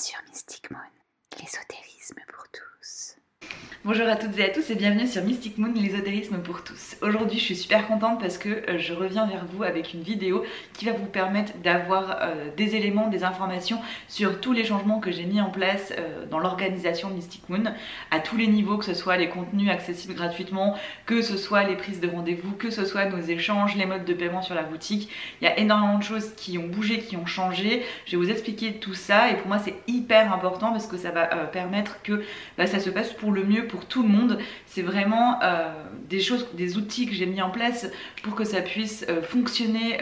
sur Mystic Moon, l'ésotérisme pour tous. Bonjour à toutes et à tous et bienvenue sur Mystic Moon, l'ésotérisme pour tous. Aujourd'hui je suis super contente parce que je reviens vers vous avec une vidéo qui va vous permettre d'avoir des éléments, des informations sur tous les changements que j'ai mis en place dans l'organisation de Mystic Moon à tous les niveaux, que ce soit les contenus accessibles gratuitement, que ce soit les prises de rendez-vous, que ce soit nos échanges, les modes de paiement sur la boutique. Il y a énormément de choses qui ont bougé, qui ont changé. Je vais vous expliquer tout ça et pour moi c'est hyper important parce que ça va permettre que ça se passe pour le mieux pour tout le monde. C'est vraiment des choses, des outils que j'ai mis en place pour que ça puisse fonctionner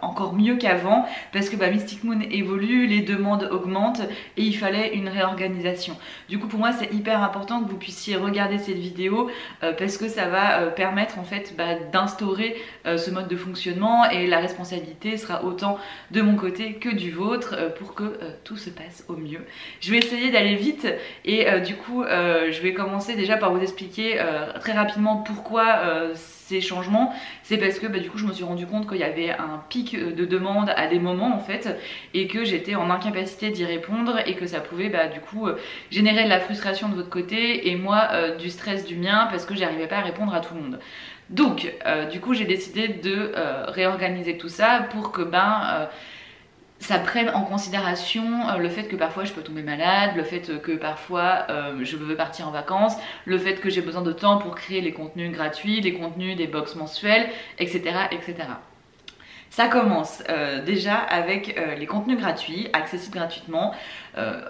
encore mieux qu'avant, parce que Mystic Moon évolue, les demandes augmentent et il fallait une réorganisation. Du coup pour moi c'est hyper important que vous puissiez regarder cette vidéo parce que ça va permettre en fait d'instaurer ce mode de fonctionnement, et la responsabilité sera autant de mon côté que du vôtre pour que tout se passe au mieux. Je vais essayer d'aller vite et du coup je vais commencer déjà par vous expliquer très rapidement pourquoi ces changements. C'est parce que du coup je me suis rendu compte qu'il y avait un pic de demande à des moments en fait, et que j'étais en incapacité d'y répondre, et que ça pouvait du coup générer de la frustration de votre côté et moi du stress du mien, parce que j'arrivais pas à répondre à tout le monde. Donc du coup j'ai décidé de réorganiser tout ça pour que ça prenne en considération le fait que parfois je peux tomber malade, le fait que parfois je veux partir en vacances, le fait que j'ai besoin de temps pour créer les contenus gratuits, les contenus des box mensuels, etc. etc. Ça commence déjà avec les contenus gratuits, accessibles gratuitement.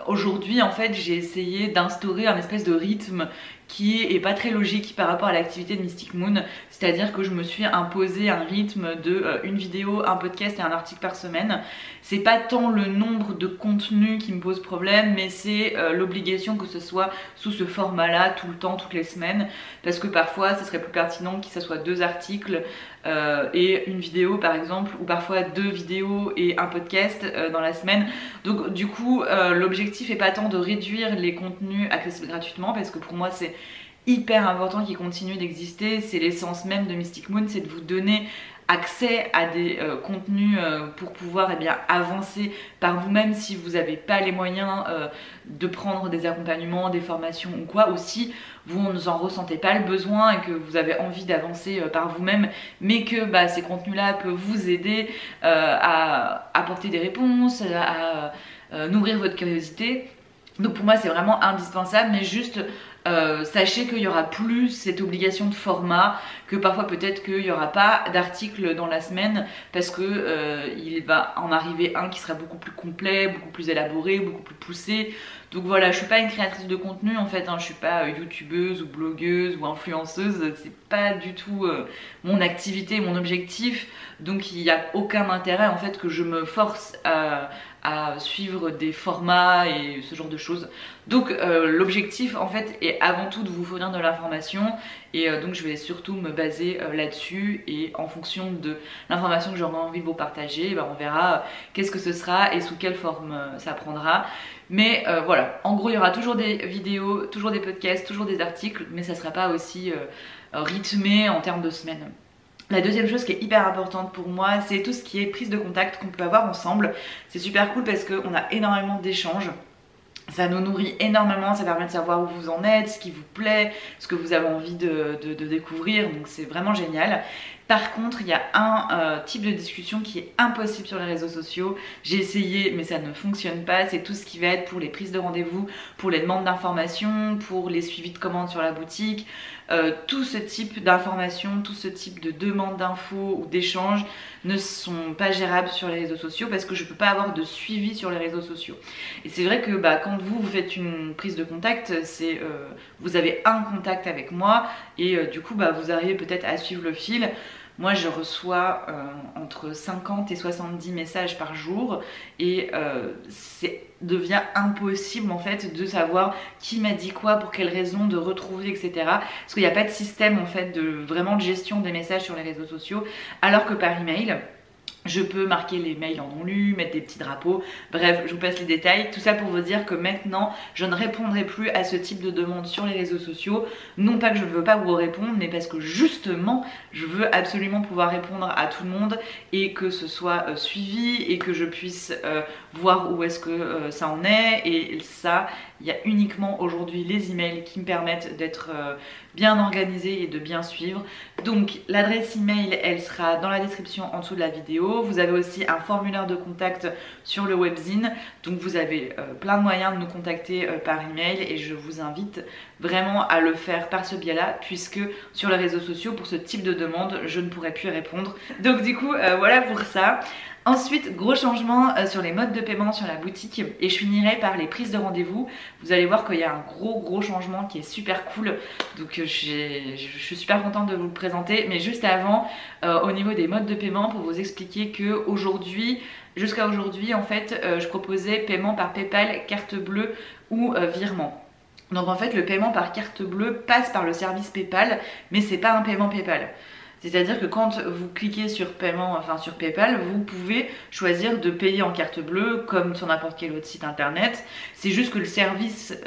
Aujourd'hui en fait j'ai essayé d'instaurer un espèce de rythme qui est pas très logique par rapport à l'activité de Mystic Moon, c'est-à-dire que je me suis imposé un rythme de une vidéo, un podcast et un article par semaine. C'est pas tant le nombre de contenus qui me pose problème, mais c'est l'obligation que ce soit sous ce format-là tout le temps, toutes les semaines, parce que parfois ce serait plus pertinent que ce soit 2 articles et une vidéo par exemple, ou parfois 2 vidéos et un podcast dans la semaine. Donc du coup l'objectif est pas tant de réduire les contenus accessibles gratuitement, parce que pour moi c'est hyper important qu'ils continuent d'exister. C'est l'essence même de Mystic Moon, c'est de vous donner accès à des contenus pour pouvoir avancer par vous-même si vous n'avez pas les moyens de prendre des accompagnements, des formations ou quoi, ou si vous n'en ressentez pas le besoin et que vous avez envie d'avancer par vous-même, mais que ces contenus-là peuvent vous aider à apporter des réponses, à nourrir votre curiosité. Donc pour moi c'est vraiment indispensable, mais juste sachez qu'il n'y aura plus cette obligation de format, que parfois peut-être qu'il n'y aura pas d'article dans la semaine parce que il va en arriver un qui sera beaucoup plus complet, beaucoup plus élaboré, beaucoup plus poussé. Donc voilà, je suis pas une créatrice de contenu en fait, je suis pas youtubeuse ou blogueuse ou influenceuse, c'est pas du tout mon activité, mon objectif. Donc il n'y a aucun intérêt en fait que je me force à suivre des formats et ce genre de choses. Donc l'objectif en fait est avant tout de vous fournir de l'information, et donc je vais surtout me baser là-dessus, et en fonction de l'information que j'aurai envie de vous partager, on verra qu'est-ce que ce sera et sous quelle forme ça prendra. Mais voilà, en gros il y aura toujours des vidéos, toujours des podcasts, toujours des articles, mais ça sera pas aussi rythmé en termes de semaines. La deuxième chose qui est hyper importante pour moi, c'est tout ce qui est prise de contact qu'on peut avoir ensemble. C'est super cool parce qu'on a énormément d'échanges. Ça nous nourrit énormément, ça permet de savoir où vous en êtes, ce qui vous plaît, ce que vous avez envie de découvrir, donc c'est vraiment génial. Par contre, il y a un type de discussion qui est impossible sur les réseaux sociaux. J'ai essayé, mais ça ne fonctionne pas. C'est tout ce qui va être pour les prises de rendez-vous, pour les demandes d'informations, pour les suivis de commandes sur la boutique. Tout ce type d'informations, tout ce type de demandes d'infos ou d'échanges ne sont pas gérables sur les réseaux sociaux, parce que je ne peux pas avoir de suivi sur les réseaux sociaux. Et c'est vrai que quand vous faites une prise de contact, vous avez un contact avec moi, et du coup vous arrivez peut-être à suivre le fil. Moi je reçois entre 50 et 70 messages par jour, et devient impossible en fait de savoir qui m'a dit quoi, pour quelles raisons, de retrouver, etc. Parce qu'il n'y a pas de système en fait de gestion des messages sur les réseaux sociaux, alors que par email Je peux marquer les mails en non lus, mettre des petits drapeaux, bref, je vous passe les détails. Tout ça pour vous dire que maintenant, je ne répondrai plus à ce type de demande sur les réseaux sociaux. Non pas que je ne veux pas vous répondre, mais parce que justement, je veux absolument pouvoir répondre à tout le monde et que ce soit suivi et que je puisse voir où est-ce que ça en est. Et ça, il y a uniquement aujourd'hui les emails qui me permettent d'être bien organisée et de bien suivre. Donc l'adresse email, elle sera dans la description en dessous de la vidéo. Vous avez aussi un formulaire de contact sur le webzine. Donc vous avez plein de moyens de nous contacter par email et je vous invite vraiment à le faire par ce biais-là, puisque sur les réseaux sociaux, pour ce type de demande, je ne pourrai plus répondre. Donc du coup, voilà pour ça. Ensuite, gros changement sur les modes de paiement sur la boutique et je finirai par les prises de rendez-vous. Vous allez voir qu'il y a un gros changement qui est super cool. Donc je suis super contente de vous le présenter. Mais juste avant, au niveau des modes de paiement, pour vous expliquer que aujourd'hui, jusqu'à aujourd'hui, en fait, je proposais paiement par PayPal, carte bleue ou virement. Donc en fait, le paiement par carte bleue passe par le service PayPal, mais c'est pas un paiement PayPal. C'est-à-dire que quand vous cliquez sur paiement, enfin sur PayPal, vous pouvez choisir de payer en carte bleue comme sur n'importe quel autre site internet. C'est juste que le service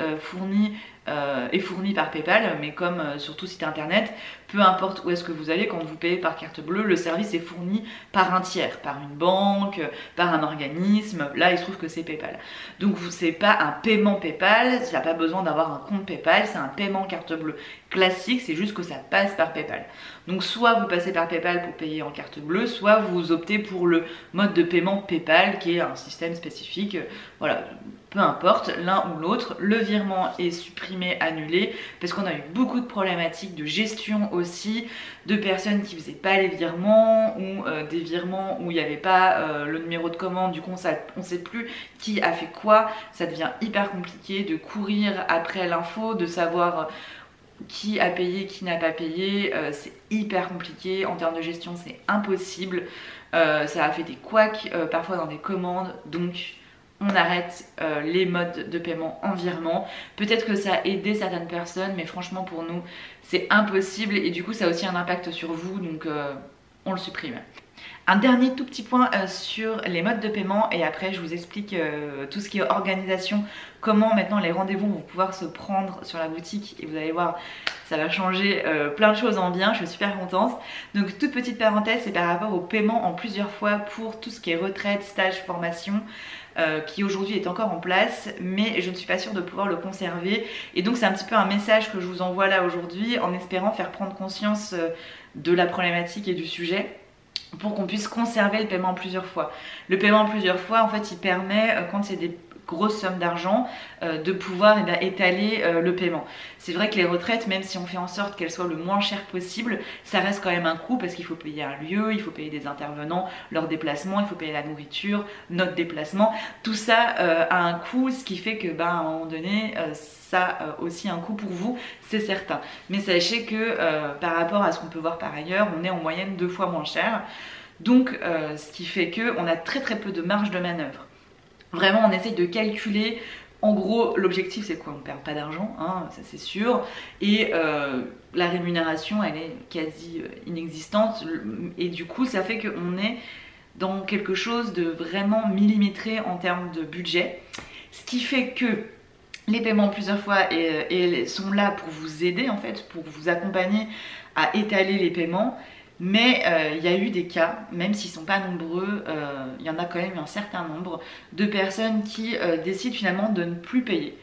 est fourni par PayPal, mais comme sur tout site internet, peu importe où est-ce que vous allez, quand vous payez par carte bleue, le service est fourni par un tiers, par une banque, par un organisme. Là, il se trouve que c'est PayPal. Donc, c'est pas un paiement PayPal, il n'y a pas besoin d'avoir un compte PayPal, c'est un paiement carte bleue classique, c'est juste que ça passe par PayPal. Donc, soit vous passez par PayPal pour payer en carte bleue, soit vous optez pour le mode de paiement PayPal, qui est un système spécifique. Voilà, peu importe, l'un ou l'autre. Le virement est supprimé, annulé, parce qu'on a eu beaucoup de problématiques de gestion aussi, de personnes qui faisaient pas les virements, ou des virements où il n'y avait pas le numéro de commande, du coup on ne sait plus qui a fait quoi. Ça devient hyper compliqué de courir après l'info, de savoir qui a payé, qui n'a pas payé. C'est hyper compliqué, en termes de gestion c'est impossible. Ça a fait des couacs parfois dans des commandes, donc on arrête les modes de paiement en virement. Peut-être que ça a aidé certaines personnes, mais franchement pour nous c'est impossible et du coup ça a aussi un impact sur vous, donc on le supprime. Un dernier tout petit point sur les modes de paiement et après je vous explique tout ce qui est organisation, comment maintenant les rendez-vous vont pouvoir se prendre sur la boutique et vous allez voir, ça va changer plein de choses en bien, je suis super contente. Donc toute petite parenthèse, c'est par rapport au paiement en plusieurs fois pour tout ce qui est retraite, stage, formation. Qui aujourd'hui est encore en place, mais je ne suis pas sûre de pouvoir le conserver et donc c'est un petit peu un message que je vous envoie là aujourd'hui en espérant faire prendre conscience de la problématique et du sujet pour qu'on puisse conserver le paiement plusieurs fois. Le paiement plusieurs fois en fait il permet quand c'est des grosses sommes d'argent de pouvoir étaler le paiement. C'est vrai que les retraites, même si on fait en sorte qu'elles soient le moins chères possible, ça reste quand même un coût parce qu'il faut payer un lieu, il faut payer des intervenants, leur déplacement, il faut payer la nourriture, notre déplacement. Tout ça a un coût, ce qui fait que à un moment donné, ça a aussi un coût pour vous, c'est certain. Mais sachez que par rapport à ce qu'on peut voir par ailleurs, on est en moyenne 2 fois moins cher. Donc ce qui fait qu'on a très peu de marge de manœuvre. Vraiment, on essaye de calculer. En gros, l'objectif c'est quoi? On ne perd pas d'argent, hein, ça c'est sûr. Et la rémunération, elle est quasi inexistante. Et du coup, ça fait qu'on est dans quelque chose de vraiment millimétré en termes de budget. Ce qui fait que les paiements plusieurs fois sont là pour vous aider en fait, pour vous accompagner à étaler les paiements. Mais il y a eu des cas, même s'ils ne sont pas nombreux, il y en a quand même un certain nombre de personnes qui décident finalement de ne plus payer.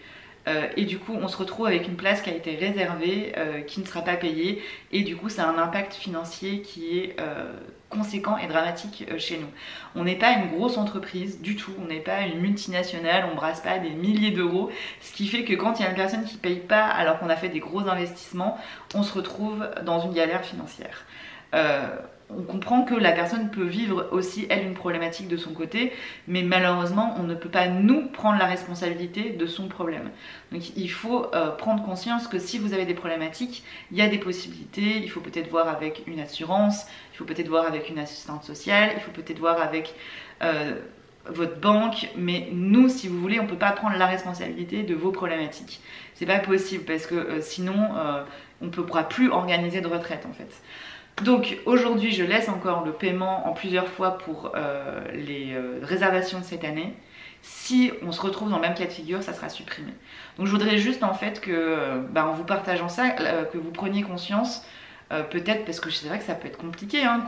Et du coup on se retrouve avec une place qui a été réservée, qui ne sera pas payée et du coup ça a un impact financier qui est conséquent et dramatique chez nous. On n'est pas une grosse entreprise du tout, on n'est pas une multinationale, on ne brasse pas des milliers d'euros, ce qui fait que quand il y a une personne qui ne paye pas alors qu'on a fait des gros investissements, on se retrouve dans une galère financière. On comprend que la personne peut vivre aussi elle une problématique de son côté, mais malheureusement on ne peut pas nous prendre la responsabilité de son problème. Donc il faut prendre conscience que si vous avez des problématiques, il y a des possibilités. Il faut peut-être voir avec une assurance, il faut peut-être voir avec une assistante sociale, il faut peut-être voir avec votre banque, mais nous si vous voulez on ne peut pas prendre la responsabilité de vos problématiques. C'est pas possible parce que sinon on ne pourra plus organiser de retraite en fait. Donc aujourd'hui je laisse encore le paiement en plusieurs fois pour les réservations de cette année. Si on se retrouve dans le même cas de figure, ça sera supprimé. Donc je voudrais juste en fait que, en vous partageant ça, que vous preniez conscience, peut-être parce que c'est vrai que ça peut être compliqué hein,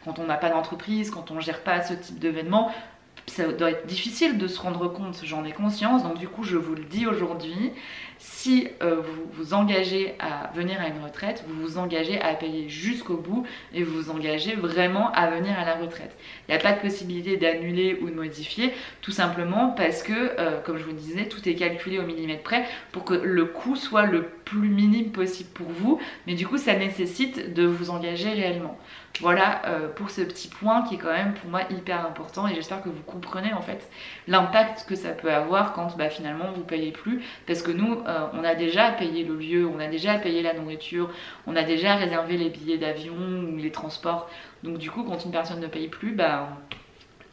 quand on n'a pas d'entreprise, quand on gère pas ce type d'événement. Ça doit être difficile de se rendre compte, j'en ai conscience, donc du coup je vous le dis aujourd'hui, si vous vous engagez à venir à une retraite, vous vous engagez à payer jusqu'au bout et vous vous engagez vraiment à venir à la retraite. Il n'y a pas de possibilité d'annuler ou de modifier, tout simplement parce que, comme je vous disais, tout est calculé au millimètre près pour que le coût soit le plus minime possible pour vous, mais du coup ça nécessite de vous engager réellement. Voilà pour ce petit point qui est quand même pour moi hyper important et j'espère que vous comprenez en fait l'impact que ça peut avoir quand finalement vous payez plus, parce que nous on a déjà payé le lieu, on a déjà payé la nourriture, on a déjà réservé les billets d'avion ou les transports, donc du coup quand une personne ne paye plus,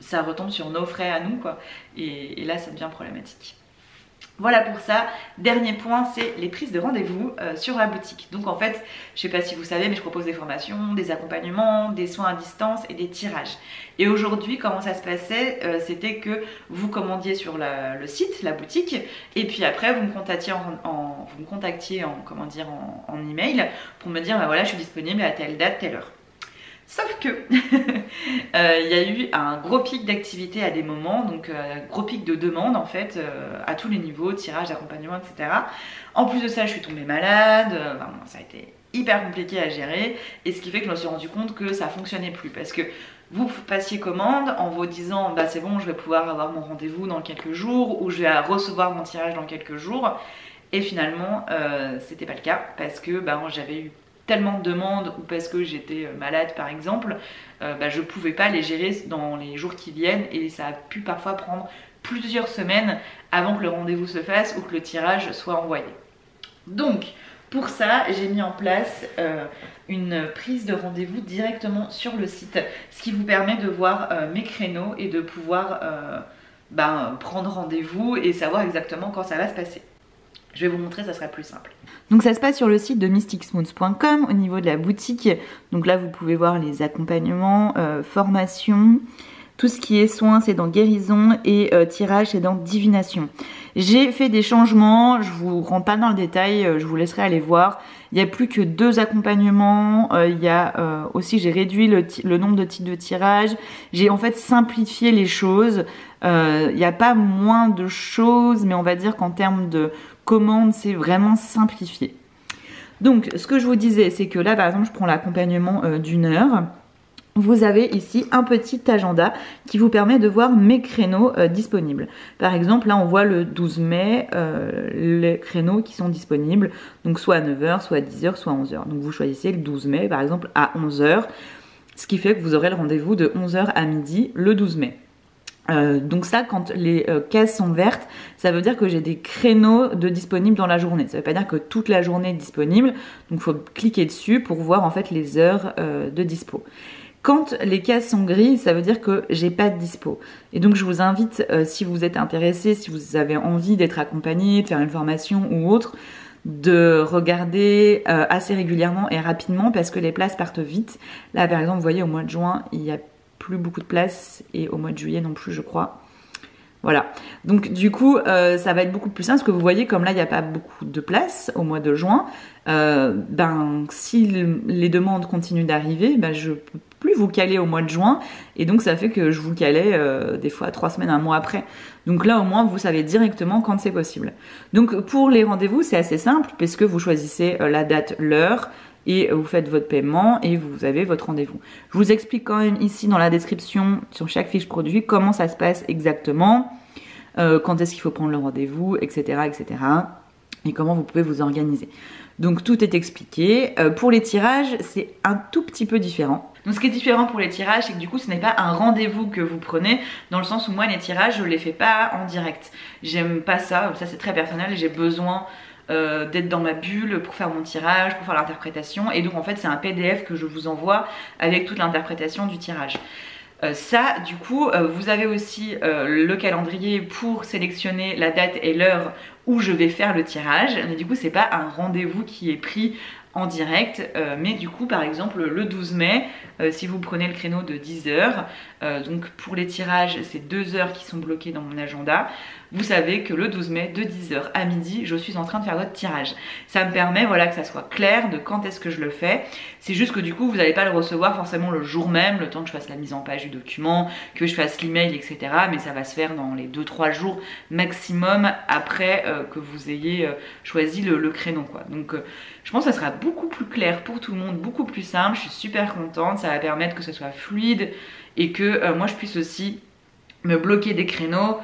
ça retombe sur nos frais à nous quoi, et là ça devient problématique. Voilà pour ça. Dernier point, c'est les prises de rendez-vous sur la boutique. Donc en fait, je sais pas si vous savez, mais je propose des formations, des accompagnements, des soins à distance et des tirages. Et aujourd'hui, comment ça se passait, c'était que vous commandiez sur le site, la boutique, et puis après vous me contactiez en email pour me dire voilà, je suis disponible à telle date, telle heure. Sauf que il y a eu un gros pic d'activité à des moments, donc gros pic de demande en fait à tous les niveaux, tirage, accompagnement, etc. En plus de ça, je suis tombée malade, ça a été hyper compliqué à gérer, et ce qui fait que je me suis rendu compte que ça fonctionnait plus, parce que vous passiez commande en vous disant c'est bon, je vais pouvoir avoir mon rendez-vous dans quelques jours, ou je vais recevoir mon tirage dans quelques jours, et finalement c'était pas le cas, parce que j'avais eu tellement de demandes ou parce que j'étais malade par exemple, je pouvais pas les gérer dans les jours qui viennent, et ça a pu parfois prendre plusieurs semaines avant que le rendez-vous se fasse ou que le tirage soit envoyé. Donc pour ça, j'ai mis en place une prise de rendez-vous directement sur le site, ce qui vous permet de voir mes créneaux et de pouvoir prendre rendez-vous et savoir exactement quand ça va se passer. Je vais vous montrer, ça sera plus simple. Donc ça se passe sur le site de mysticsmooth.com au niveau de la boutique. Donc là vous pouvez voir les accompagnements, formations, tout ce qui est soins c'est dans guérison, et tirage c'est dans divination. J'ai fait des changements, je vous rentre pas dans le détail, je vous laisserai aller voir. Il n'y a plus que 2 accompagnements, aussi j'ai réduit le nombre de types de tirage, j'ai en fait simplifié les choses. Il n'y a pas moins de choses, mais on va dire qu'en termes de commandes, c'est vraiment simplifié. Donc ce que je vous disais, c'est que là par exemple je prends l'accompagnement d'1 heure. Vous avez ici un petit agenda qui vous permet de voir mes créneaux disponibles. Par exemple, là on voit le 12 mai les créneaux qui sont disponibles, donc soit à 9h, soit à 10h, soit à 11h. Donc vous choisissez le 12 mai par exemple à 11h, ce qui fait que vous aurez le rendez-vous de 11h à midi le 12 mai. Donc ça, quand les cases sont vertes, ça veut dire que j'ai des créneaux de disponibles dans la journée. Ça veut pas dire que toute la journée est disponible, donc il faut cliquer dessus pour voir en fait les heures de dispo. Quand les cases sont grises, ça veut dire que j'ai pas de dispo. Et donc je vous invite, si vous êtes intéressé, si vous avez envie d'être accompagné, de faire une formation ou autre, de regarder assez régulièrement et rapidement, parce que les places partent vite. Là par exemple, vous voyez, au mois de juin, il y a plus beaucoup de places, et au mois de juillet non plus je crois. Voilà, donc du coup ça va être beaucoup plus simple, parce que vous voyez comme là il n'y a pas beaucoup de place au mois de juin, si les demandes continuent d'arriver, je ne peux plus vous caler au mois de juin, et donc ça fait que je vous calais des fois 3 semaines, 1 mois après. Donc là au moins vous savez directement quand c'est possible. Donc pour les rendez-vous c'est assez simple, puisque vous choisissez la date, l'heure, et vous faites votre paiement et vous avez votre rendez-vous. Je vous explique quand même ici dans la description sur chaque fiche produit comment ça se passe exactement, quand est-ce qu'il faut prendre le rendez-vous, etc., etc. et comment vous pouvez vous organiser. Donc tout est expliqué. Pour les tirages, c'est un tout petit peu différent. Donc ce qui est différent pour les tirages, c'est que du coup ce n'est pas un rendez-vous que vous prenez, dans le sens où moi les tirages je les fais pas en direct. J'aime pas ça c'est très personnel, et j'ai besoin d'être dans ma bulle pour faire mon tirage, pour faire l'interprétation, et donc en fait c'est un PDF que je vous envoie avec toute l'interprétation du tirage. Ça du coup vous avez aussi le calendrier pour sélectionner la date et l'heure où je vais faire le tirage, mais du coup c'est pas un rendez-vous qui est pris en direct. Mais du coup par exemple le 12 mai, si vous prenez le créneau de 10h, donc pour les tirages c'est 2 heures qui sont bloquées dans mon agenda, vous savez que le 12 mai de 10h à midi je suis en train de faire votre tirage. Ça me permet voilà que ça soit clair de quand est-ce que je le fais. C'est juste que du coup vous n'allez pas le recevoir forcément le jour même, le temps que je fasse la mise en page du document, que je fasse l'email, etc. Mais ça va se faire dans les 2-3 jours maximum après que vous ayez choisi le créneau quoi. Donc je pense que ça sera beaucoup plus clair pour tout le monde, beaucoup plus simple. Je suis super contente, ça va permettre que ce soit fluide et que moi je puisse aussi me bloquer des créneaux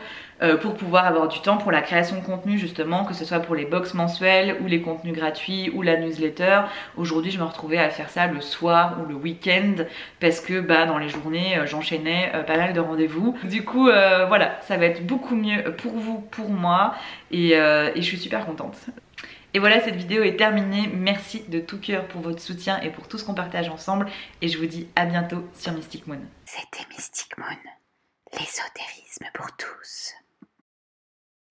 pour pouvoir avoir du temps pour la création de contenu justement, que ce soit pour les box mensuelles ou les contenus gratuits ou la newsletter. Aujourd'hui je me retrouvais à faire ça le soir ou le week-end parce que dans les journées j'enchaînais pas mal de rendez-vous. Du coup voilà, ça va être beaucoup mieux pour vous, pour moi et je suis super contente. Et voilà, cette vidéo est terminée. Merci de tout cœur pour votre soutien et pour tout ce qu'on partage ensemble. Et je vous dis à bientôt sur Mystic Moon. C'était Mystic Moon, l'ésotérisme pour tous.